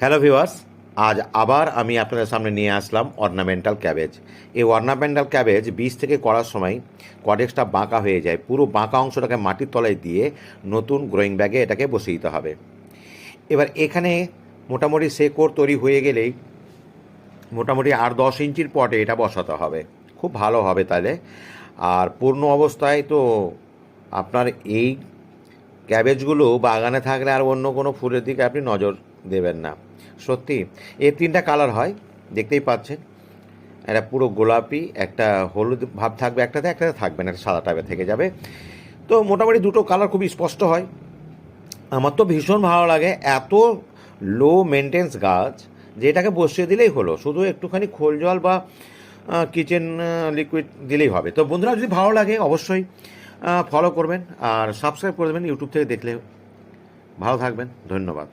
Hello viewers, আজ আবার আমি আপনাদের সামনে নিয়ে আসলাম অর্নামেন্টাল ক্যাবেজ। এই অর্নামেন্টাল ক্যাবেজ বীজ থেকে করার সময় কডেক্সটা বাঁকা হয়ে যায়। পুরো বাঁকা অংশটাকে মাটির তলায় দিয়ে নতুন গ্রোয়িং ব্যাগে এটাকে বসিয়ে দিতে হবে। এবার এখানে মোটামুটি শেকড় তৈরি হয়ে গেলেই মোটামুটি 8-10 ইঞ্চির পটে এটা বসাতে হবে, খুব ভালো হবে তাহলে। আর পূর্ণ অবস্থায় তো আপনার এই ক্যাবেজগুলো বাগানে থাকলে আর অন্য কোনো ফুলের দিকে আপনি নজর দেবেন না। সত্যি এর 3টা কালার হয়, দেখতেই পাচ্ছেন। একটা পুরো গোলাপি, একটা হলুদ ভাব থাকবে একটাতে, একটাতে থাকবে না, একটা সাদা টাইপের থেকে যাবে। তো মোটামুটি দুটো কালার খুবই স্পষ্ট হয়। আমার তো ভীষণ ভালো লাগে। এত লো মেনটেন্স গাছ যে এটাকে বসিয়ে দিলেই হলো, শুধু একটুখানি খোল জল বা কিচেন লিকুইড দিলেই হবে। তো বন্ধুরা, যদি ভালো লাগে অবশ্যই ফলো করবেন আর সাবস্ক্রাইব করে দেবেন ইউটিউব থেকে দেখলে। ভালো থাকবেন, ধন্যবাদ।